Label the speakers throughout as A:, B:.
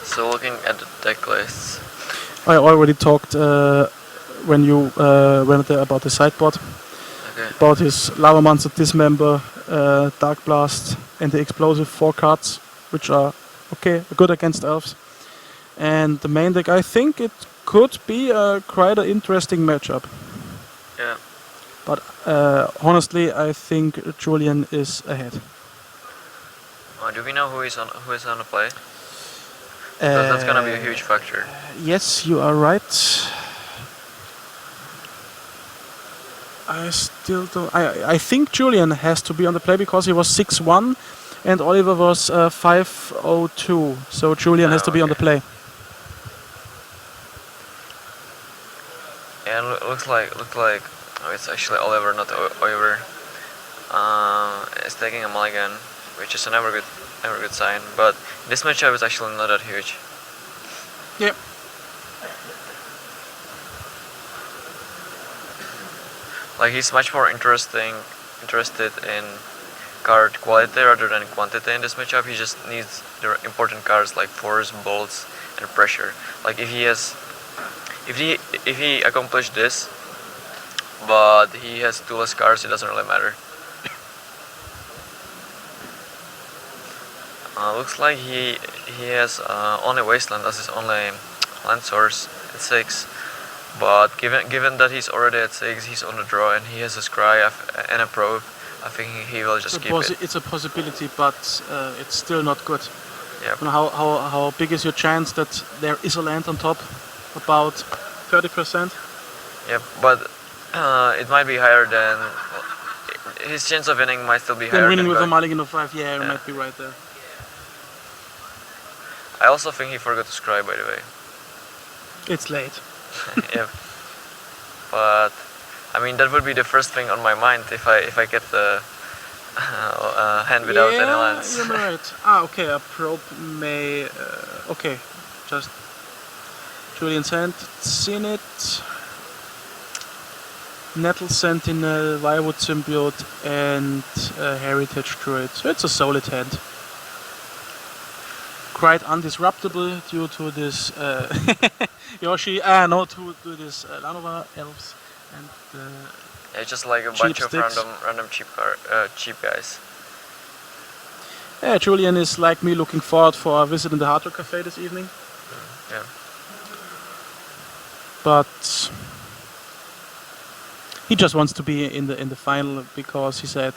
A: So looking at the deck lists.
B: I already talked when you went there about the sideboard,
A: Okay.
B: about his Lava Monster Dismember, Dark Blast, and the Explosive 4 cards, which are okay, good against Elves. And the main deck, I think it could be quite an interesting matchup.
A: Yeah.
B: But honestly, I think Julian is ahead.
A: Do we know who is on the play? Because that's gonna be a huge factor.
B: Yes, you are right. I still don't. I think Julian has to be on the play because he was 6-1 and Oliver was 5-0-2. So Julian has to be on the play.
A: Yeah, looks like oh, it's actually Oliver, not Oliver. Is taking a mulligan, which is a never good sign. But this matchup is actually not that huge.
B: Yep.
A: Like he's much more interested in card quality rather than quantity in this matchup. He just needs the important cards like force, bolts, and pressure. Like if he accomplished this, but he has 2 less cards, it doesn't really matter. Looks like he has only Wasteland as his only land source at 6. But given that he's already at 6, he's on the draw and he has a Scry and a Probe, I think he will just keep it.
B: It's a possibility, but it's still not good.
A: Yeah.
B: You know, how big is your chance that there is a land on top? About 30%.
A: Yeah, but it might be higher than his chance of winning might still be higher.
B: Then winning
A: than
B: with
A: God.
B: a mulligan of 5, yeah, you might be right there.
A: I also think he forgot to Scry, by the way.
B: It's late.
A: Yeah. But I mean that would be the first thing on my mind if I get the hand without any lands.
B: Yeah, you're right. Okay, a probe may. Okay, just Julian's hand, seen it. Nettle Sentinel, Wirewood Symbiote, and Heritage Druid. So it's a solid hand. Quite undisruptible due to this Yoshi. No, to this Lanova Elves and
A: Yeah, just like a bunch of
B: sticks.
A: random cheap guys.
B: Yeah, Julian is like me looking forward for a visit in the Hard Rock Cafe this evening.
A: Yeah.
B: But he just wants to be in the final because he said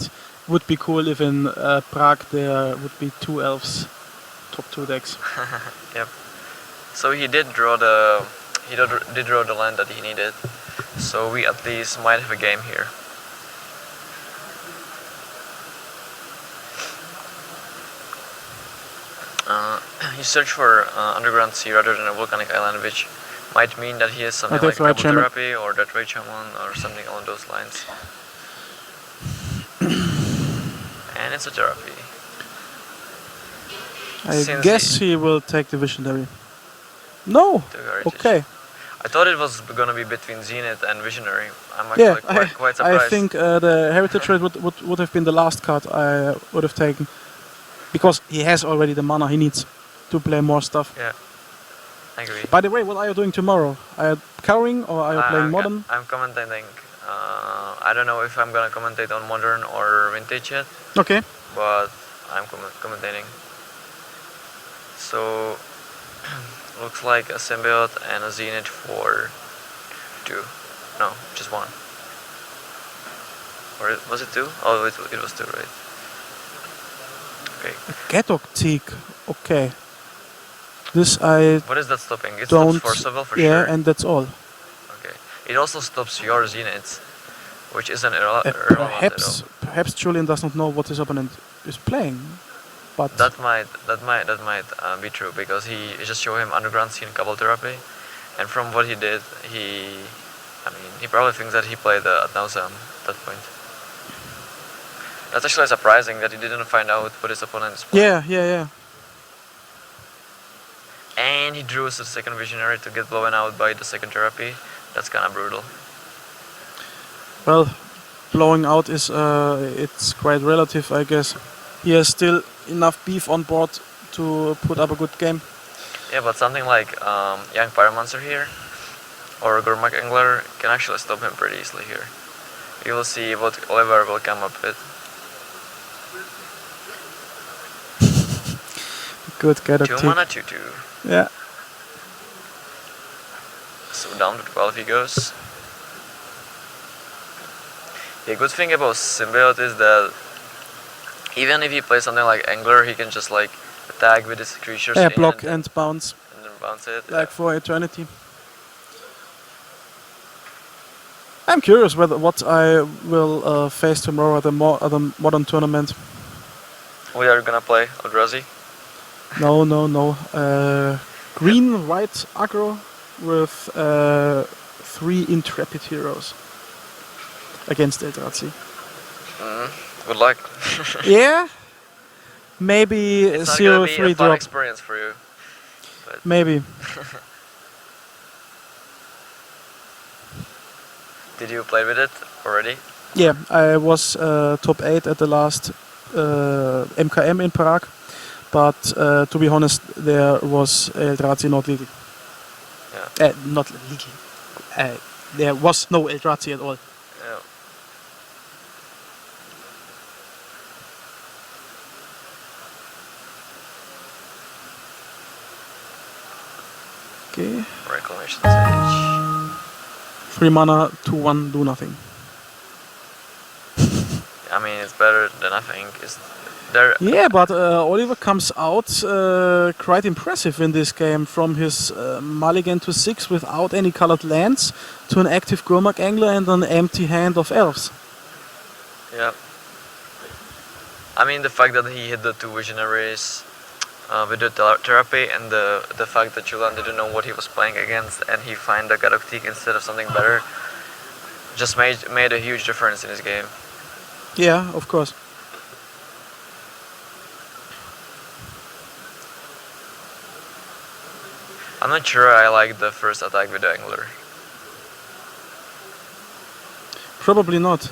B: would be cool if in Prague there would be 2 Elves top 2 decks.
A: Yep. So he did draw did draw the land that he needed. So we at least might have a game here. He searched for Underground Sea rather than a Volcanic Island, which might mean that he has something like Double Therapy or Death Ray Shaman or something along those lines. And it's a therapy.
B: I guess he will take the Visionary. No! Okay.
A: I thought it was gonna be between Zenith and Visionary. I'm actually quite surprised.
B: I think the Heritage Trade would have been the last card I would have taken. Because he has already the mana he needs to play more stuff.
A: Yeah, I agree.
B: By the way, what are you doing tomorrow? Are you cowering or are you playing Modern?
A: I'm commentating. I don't know if I'm gonna commentate on Modern or Vintage yet.
B: Okay.
A: But I'm commentating. So looks like a Symbiote and a Zenith for 2. No, just 1. Or was it 2? Oh, it was 2, right? Okay.
B: Getoktik. Okay. This I
A: What is that stopping? It
B: don't.
A: Stops Forcible for
B: yeah,
A: sure.
B: and that's all.
A: Okay. It also stops your Zeniths, which isn't irrelevant.
B: Perhaps Julian does not know what his opponent is playing. But
A: that might be true because he just showed him Underground Sea and Couple Therapy, and from what he did, he probably thinks that he played Ad Nauseam at that point. That's actually surprising that he didn't find out what his opponent is playing.
B: Yeah.
A: And he drew a second Visionary to get blown out by the second Therapy. That's kind of brutal.
B: Well, blowing out is it's quite relative, I guess. He has still enough beef on board to put up a good game.
A: Yeah, but something like Young Pyromancer here or Gormak Angler can actually stop him pretty easily here. We will see what Oliver will come up with.
B: Good get
A: 2 mana 2/2.
B: Yeah.
A: So down to 12 he goes. The good thing about Symbiote is that even if he plays something like Angler, he can just like attack with his creatures
B: Yeah,
A: in
B: block
A: and
B: and bounce
A: then bounce it.
B: like for eternity. I'm curious what I will face tomorrow at the modern tournament.
A: We are gonna play Eldrazi.
B: No. Green white aggro with 3 intrepid heroes against Eldrazi.
A: Good luck.
B: Yeah. Maybe
A: It's not gonna be
B: 0-3
A: a fun
B: drop.
A: experience for you. But
B: Maybe.
A: did you play with it already?
B: Yeah, I was top 8 at the last MKM in Prague, but to be honest, there was Eldrazi not legal.
A: Yeah.
B: Not legal. There was no Eldrazi at all.
A: Yeah.
B: Okay.
A: Reclamation Sage.
B: 3 mana, 2/1, do nothing.
A: I mean, it's better than nothing. Is there?
B: Yeah, but Oliver comes out quite impressive in this game, from his mulligan to 6 without any colored lands to an active Gurmag Angler and an empty hand of Elves.
A: Yeah. I mean, the fact that he hit the 2 Visionaries with the therapy, and the fact that Julian didn't know what he was playing against, and he find the Gadoktik instead of something better, just made a huge difference in his game.
B: Yeah, of course.
A: I'm not sure I like the first attack with the Angler.
B: Probably not.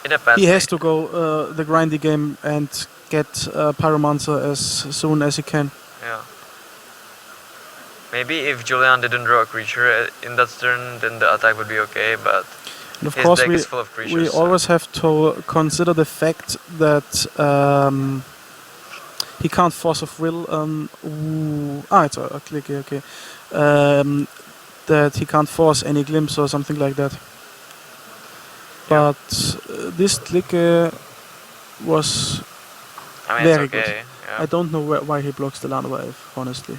A: It depends.
B: He has to go the grindy game and get Pyromancer as soon as he can.
A: Yeah. Maybe if Julian didn't draw a creature in that turn, then the attack would be okay, but
B: And of
A: his
B: course,
A: deck
B: we,
A: is full of creatures.
B: we
A: so-
B: always have to consider the fact that he can't force of will. It's a click, okay. That he can't force any glimpse or something like that.
A: Yeah.
B: But this click was.
A: I mean,
B: very
A: it's okay. Yeah.
B: I don't know why he blocks the Llanowar Elf, honestly.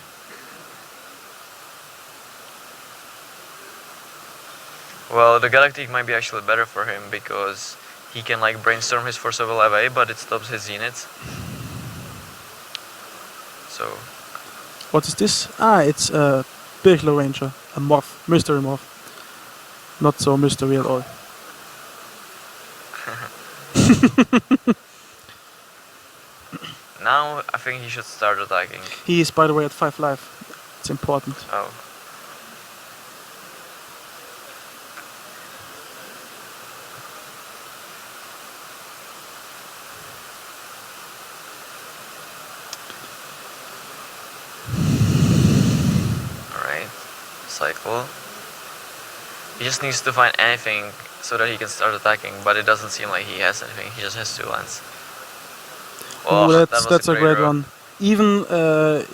A: Well, the Galactic might be actually better for him because he can like brainstorm his Force of Will away, but it stops his Zenith. So,
B: What is this? It's a Birchler Ranger, a morph, mystery morph. Not so mystery at all.
A: now I think he should start attacking.
B: He is, by the way, at 5 life. It's important.
A: Oh. Alright. Cycle. He just needs to find anything so that he can start attacking, but it doesn't seem like he has anything. He just has 2 lands. Oh,
B: Ooh,
A: that was
B: that's a great
A: draw.
B: one. Even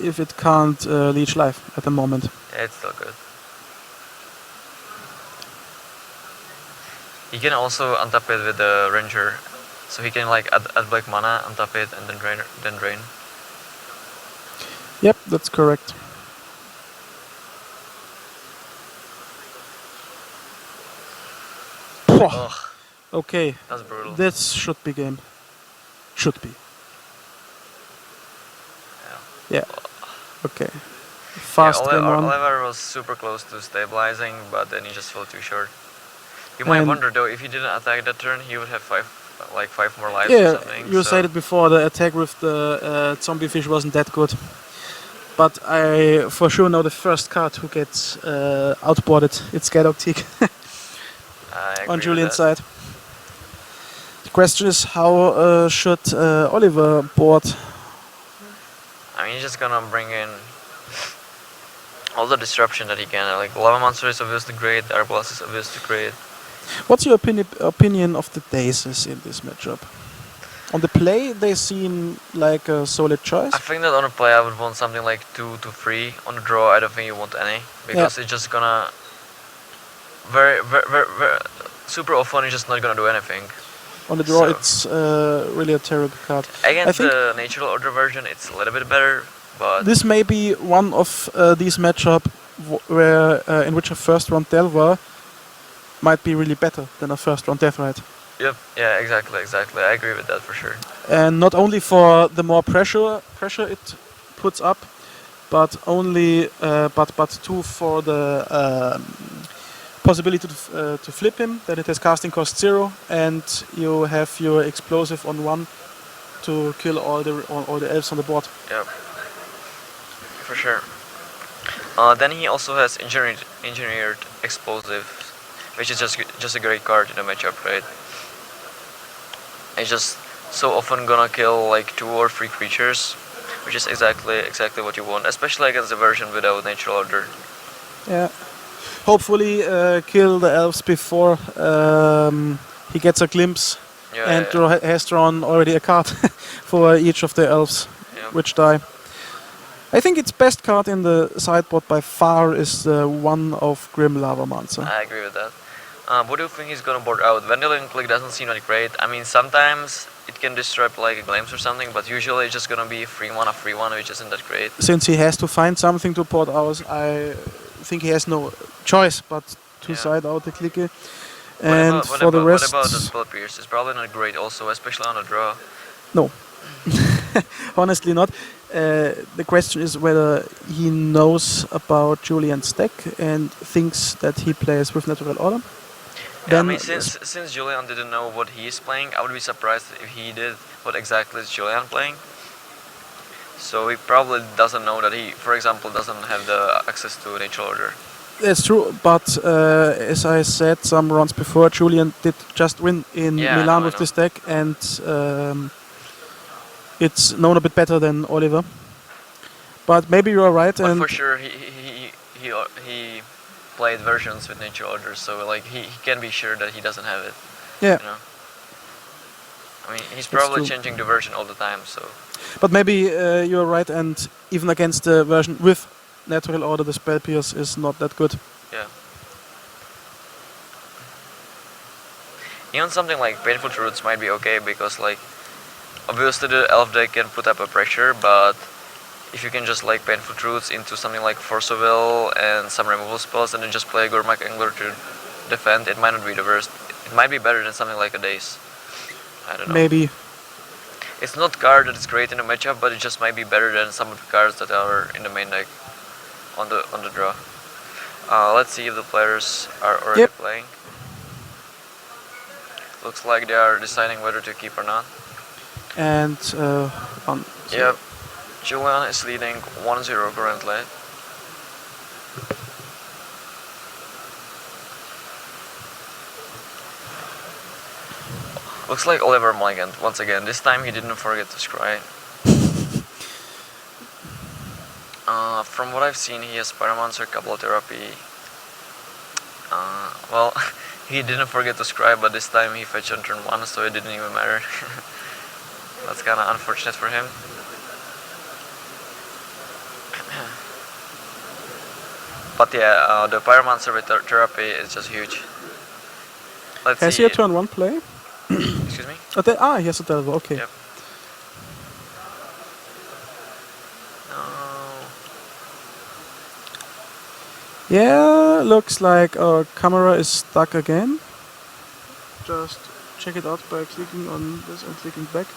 B: if it can't leech life at the moment.
A: Yeah, it's still good. He can also untap it with the Ranger, so he can like add black mana, untap it, and then drain.
B: Yep, that's correct. Pwah.
A: Ugh,
B: Okay,
A: that's brutal.
B: this should be game. Should be. Yeah. Okay. Fast game one.
A: Oliver was super close to stabilizing, but then he just fell too short. You might
B: And-
A: wonder though, if he didn't attack that turn, he would have 5 more lives or
B: Yeah,
A: something.
B: you
A: so-
B: said it before, the attack with the zombie fish wasn't that good. But I for sure know the first card who gets outboarded. It's Gadoktik
A: I agree
B: on
A: with
B: Julian's
A: that.
B: side. The question is, how should Oliver board?
A: I he's just gonna bring in all the disruption that he can. Like Lava Monster is obviously great, Air Blast is obviously great.
B: What's your opinion of the Daces in this matchup? On the play, they seem like a solid choice.
A: I think that on a play I would want something like 2 to 3. On a draw I don't think you want any, because it's just gonna very super often it's just not gonna do anything.
B: On the draw,
A: So-
B: it's really a terrible card.
A: Against
B: think-
A: the natural order version it's a little bit better, but
B: This may be one of these matchup where in which a first round Delver might be really better than a first round Death Ride.
A: yep, yeah, exactly. I agree with that for sure.
B: And not only for the more pressure it puts up, but only but too for the possibility to flip him, that it has casting cost 0, and you have your explosive on 1 to kill all the elves on the board.
A: Yep, for sure. Then he also has engineered explosive, which is just a great card in the matchup, right? It's just so often gonna kill like 2 or 3 creatures, which is exactly what you want, especially against the version without natural order.
B: Yeah. Hopefully kill the elves before he gets a glimpse and has drawn already a card for each of the elves, which die. I think its best card in the sideboard by far is the one of Grim Lava Monster.
A: I agree with that. What do you think he's gonna board out? Vanilla Click doesn't seem like great. I mean, sometimes it can disrupt like a glimpse or something, but usually it's just gonna be 3-1 or 3-1, which isn't that great.
B: Since he has to find something to board out, I think he has no choice but to side out the clicker. And for the rest,
A: what about the Spell Pierce? It's probably not great also, especially on a draw.
B: no. Honestly not. The question is whether he knows about Julian's deck and thinks that he plays with Natural Order.
A: Yeah, I mean, since Julian didn't know what he is playing, I would be surprised if he did what exactly is Julian playing. So he probably doesn't know that he, for example, doesn't have the access to Natural Order.
B: That's true, but as I said some rounds before, Julian did just win in Milan with this deck, and it's known a bit better than Oliver. But maybe you are right.
A: But
B: and
A: for sure, he played versions with Natural Order, so like he can be sure that he doesn't have it.
B: Yeah.
A: You know? I mean, he's probably changing the version all the time, so.
B: But maybe you're right, and even against the version with Natural Order, the Spell Pierce is not that good.
A: Yeah. Even something like Painful Truths might be okay, because like obviously the elf deck can put up a pressure, but if you can just like Painful Truths into something like Force of Will and some removal spells and then just play Gormak Angler to defend, it might not be the worst. It might be better than something like a Daze. I don't know.
B: Maybe.
A: It's not a card that is great in a matchup, but it just might be better than some of the cards that are in the main deck on the draw. Let's see if the players are already playing. Looks like they are deciding whether to keep or not.
B: And
A: Yep. Julian is leading 1-0 currently. Looks like Oliver mulliganed once again. This time he didn't forget to scry. From what I've seen, he has Pyromancer, Couple Therapy. Well, he didn't forget to scry, but this time he fetched on turn 1, so it didn't even matter. That's kind of unfortunate for him. But yeah, the Pyromancer with Therapy is just huge. Let's
B: has
A: see.
B: he a turn 1 play?
A: Excuse me?
B: He has a Delver, okay.
A: Yep. No.
B: Yeah, looks like our camera is stuck again. Just check it out by clicking on this and clicking back.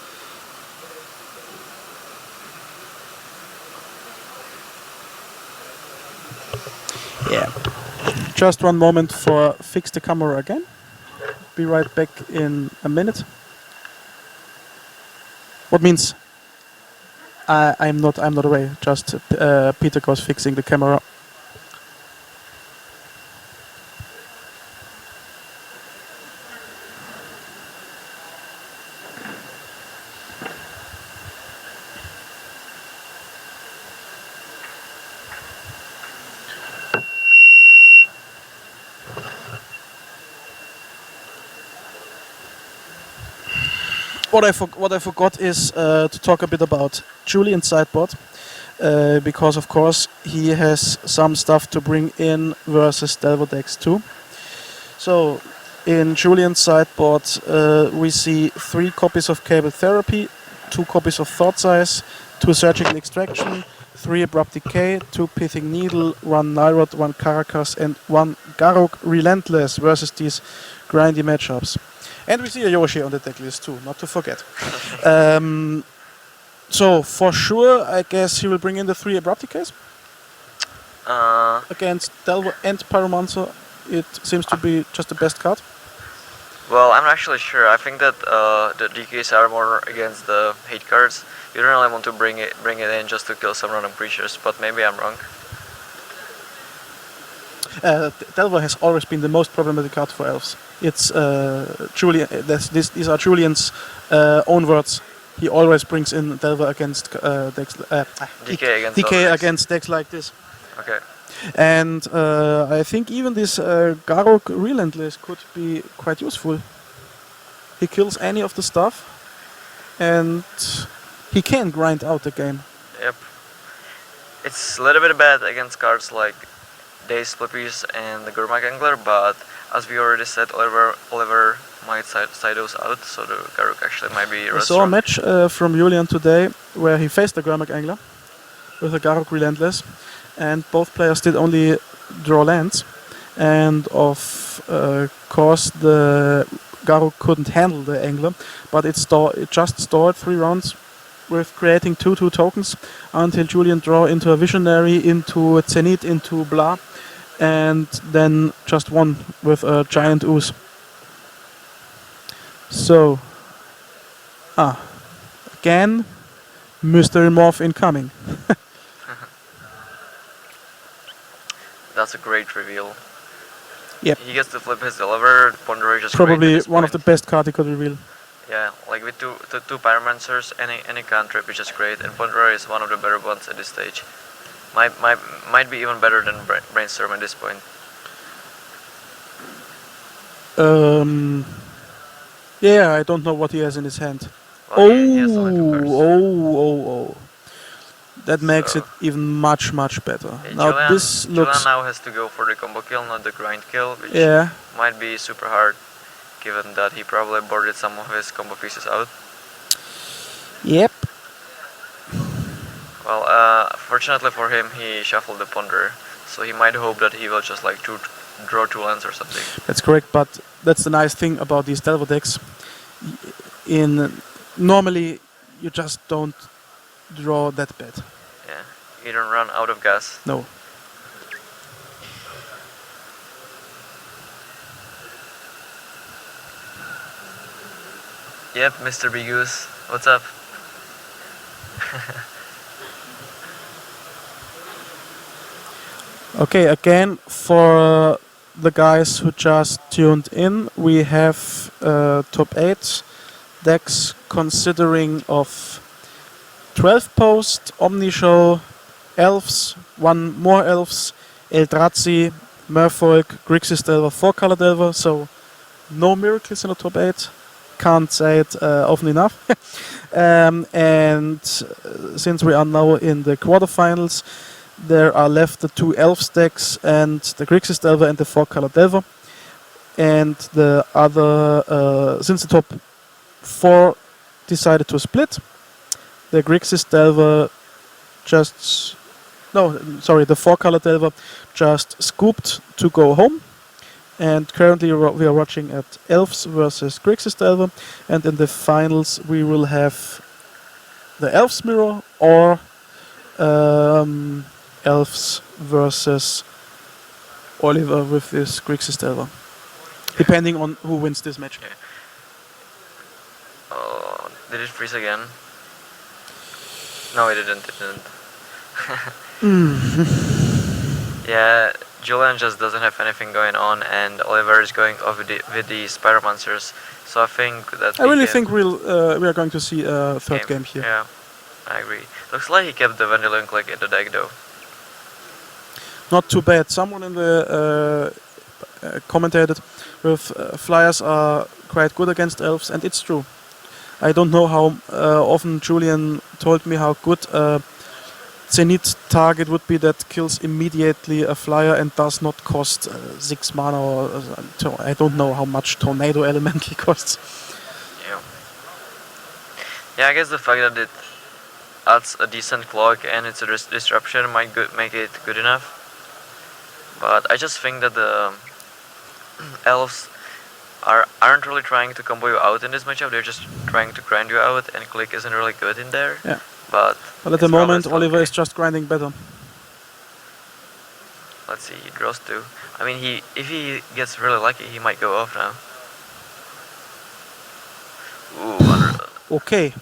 B: Yeah. Just one moment for fix the camera again. Be right back in a minute. What means I'm not away. Just Peter was fixing the camera. what I forgot is to talk a bit about Julian's sideboard, because of course he has some stuff to bring in versus Delver decks too. So in Julian's sideboard we see 3 copies of Cable Therapy, 2 copies of Thought Size, 2 Surgical Extraction, 3 Abrupt Decay, 2 Pithing Needle, 1 Nylrod, 1 Caracas and 1 Garruk Relentless versus these grindy matchups. And we see a Yoshi on the deck list too, not to forget. So for sure, I guess he will bring in the 3 Abrupt Decays against Delver and Pyromancer. It seems to be just the best card.
A: Well, I'm not actually sure. I think that the DKs are more against the hate cards. You don't really want to bring it in just to kill some random creatures, but maybe I'm wrong.
B: Delver has always been the most problematic card for Elves. It's Julian. These are Julian's own words. He always brings in Delver against decks. DK against decks like this.
A: Okay.
B: And I think even this Garruk Relentless could be quite useful. He kills any of the stuff, and he can grind out the game.
A: Yep. It's a little bit bad against cards like Daze Flippies and the Gurmag Angler, but as we already said, Oliver might side those out, so the Garruk actually might be
B: I saw a match from Julian today where he faced the Gurmag Angler with a Garruk Relentless, and both players did only draw lands, and of course the Garruk couldn't handle the Angler, but it just stored 3 rounds with creating 2/2 tokens until Julian draw into a Visionary, into a Zenith, into blah, and then just won with a giant ooze. So, again, Mystery Morph incoming.
A: That's a great reveal.
B: Yep.
A: He gets to flip his Deliver, Ponderer just
B: probably one of the best cards he could reveal.
A: Yeah, like with two Pyromancers, any cantrip is just great, and Ponderer is one of the better ones at this stage. Might be even better than Brainstorm at this point.
B: Yeah, I don't know what he has in his hand.
A: Well, he has only 2 cards.
B: That makes it even much better.
A: Yeah,
B: Now this looks.
A: Julian now has to go for the combo kill, not the grind kill, which
B: Yeah.
A: might be super hard, given that he probably boarded some of his combo pieces out.
B: Yep.
A: Well, fortunately for him, he shuffled the Ponderer, so he might hope that he will just like draw 2 lands or something.
B: That's correct, but that's the nice thing about these Delver decks. Normally, you just don't draw that bad.
A: Yeah, you don't run out of gas.
B: No.
A: Yep, Mr. Big Goose, what's up?
B: Okay, again, for the guys who just tuned in, we have top 8 decks considering of 12 Post, Omni Show, Elves, 1 more Elves, Eldrazi, Merfolk, Grixis Delver, 4-color Delver, so no miracles in the top 8. Can't say it often enough. And since we are now in the quarterfinals, there are left the 2 Elves decks and the Grixis Delver and the 4-color Delver. And the other, since the top 4 decided to split, the Grixis Delver the 4-color Delver just scooped to go home. And currently we are watching at Elves versus Grixis Delver, and in the finals we will have the Elves mirror or Elves versus Oliver with this Grixis Delver, depending on who wins this match.
A: Yeah. Oh, did it freeze again? No, it didn't. Yeah, Julian just doesn't have anything going on, and Oliver is going off with the Pyromancers. So I think that
B: I really think we are going to see a third game here.
A: Yeah, I agree. Looks like he kept the Vandalink like in the deck though.
B: Not too bad. Someone in the commentated with flyers are quite good against Elves, and it's true. I don't know how often Julian told me how good Zenith target would be that kills immediately a flyer and does not cost 6 mana or I don't know how much Tornado Elemental costs.
A: Yeah. Yeah, I guess the fact that it adds a decent clock and it's a disruption might make it good enough. But I just think that the elves aren't really trying to combo you out in this matchup. They're just trying to grind you out, and click isn't really good in there.
B: Yeah.
A: But
B: at the moment, Oliver
A: okay.
B: is just grinding better.
A: Let's see, he draws 2. I mean, if he gets really lucky, he might go off now. Ooh,
B: okay.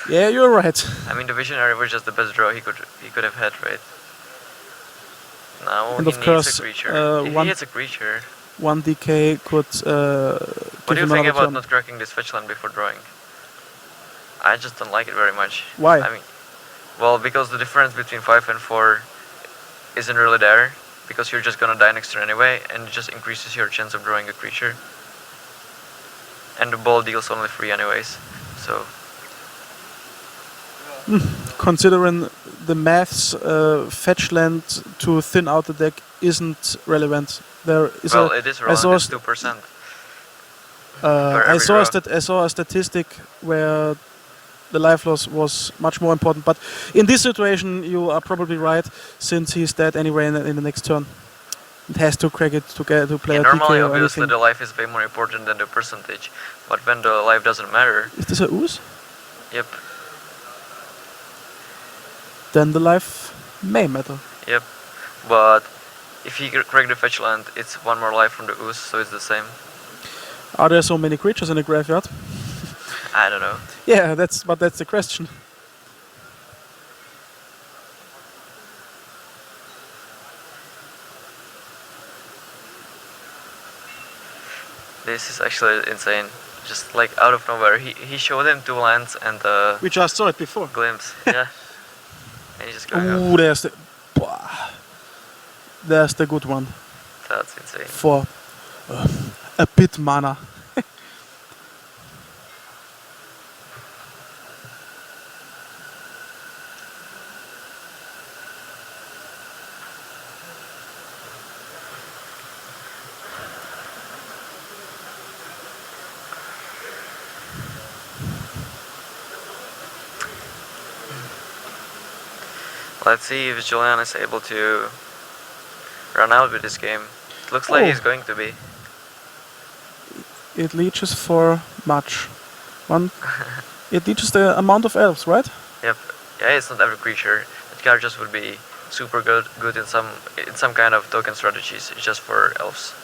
B: Yeah, you're right.
A: I mean, the Visionary was just the best draw he could have had, right? Now
B: and
A: he
B: of
A: needs
B: course,
A: a creature. If he hits a creature.
B: 1 DK could
A: What do you
B: give him
A: think
B: another
A: about
B: turn.
A: not cracking this fetch land before drawing? I just don't like it very much.
B: Why?
A: I mean, well, because the difference between 5 and 4 isn't really there, because you're just gonna die next turn anyway, and it just increases your chance of drawing a creature. And the ball deals only 3 anyways, so...
B: Considering the maths, fetch land to thin out the deck isn't relevant. There is
A: well, it is relevant, it's 2%.
B: I saw a statistic where the life loss was much more important, but in this situation you are probably right, since he's dead anyway in the next turn. It has to crack it to get to play a
A: Normally,
B: DK or
A: obviously,
B: anything.
A: the life is way more important than the percentage, but when the life doesn't matter...
B: Is this a ooze?
A: Yep.
B: Then the life may matter.
A: Yep, but if he crack the fetch land, it's 1 more life from the ooze, so it's the same.
B: Are there so many creatures in the graveyard?
A: I don't know.
B: Yeah, that's the question.
A: This is actually insane. Just like out of nowhere, he showed him 2 lands and
B: We just saw it before.
A: glimpse. Yeah. And he just got
B: Ooh, there's the good one
A: That's insane.
B: for a bit mana.
A: Let's see if Julian is able to run out with this game. It looks like he's going to be.
B: It leeches for much. It leeches the amount of elves, right?
A: Yep. Yeah, it's not every creature. That card just would be super good in some kind of token strategies. It's just for elves.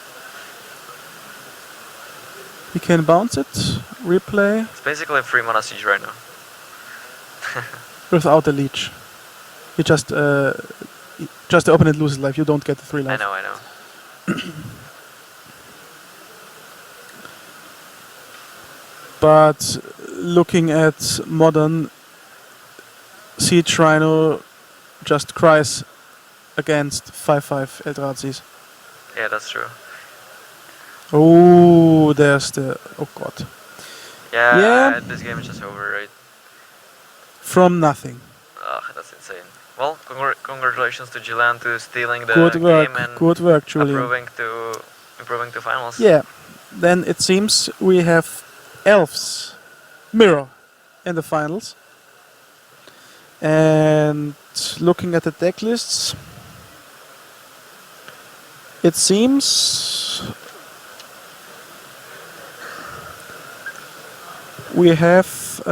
B: He can bounce it, replay
A: It's basically a 3 mana siege right now.
B: without the leech. You just the opponent loses life. You don't get the 3 life.
A: I know.
B: But looking at modern, Siege Rhino just cries against 5/5 Eldrazi's.
A: Yeah, that's true.
B: Oh, there's the... Oh god.
A: Yeah. This game is just over, right?
B: From nothing.
A: Ugh, that's insane. Well, congratulations to Julian to stealing the
B: Good work.
A: game and
B: Good work, Julian.
A: improving to finals.
B: Yeah. Then it seems we have Elves Mirror in the finals. And looking at the deck lists, it seems we have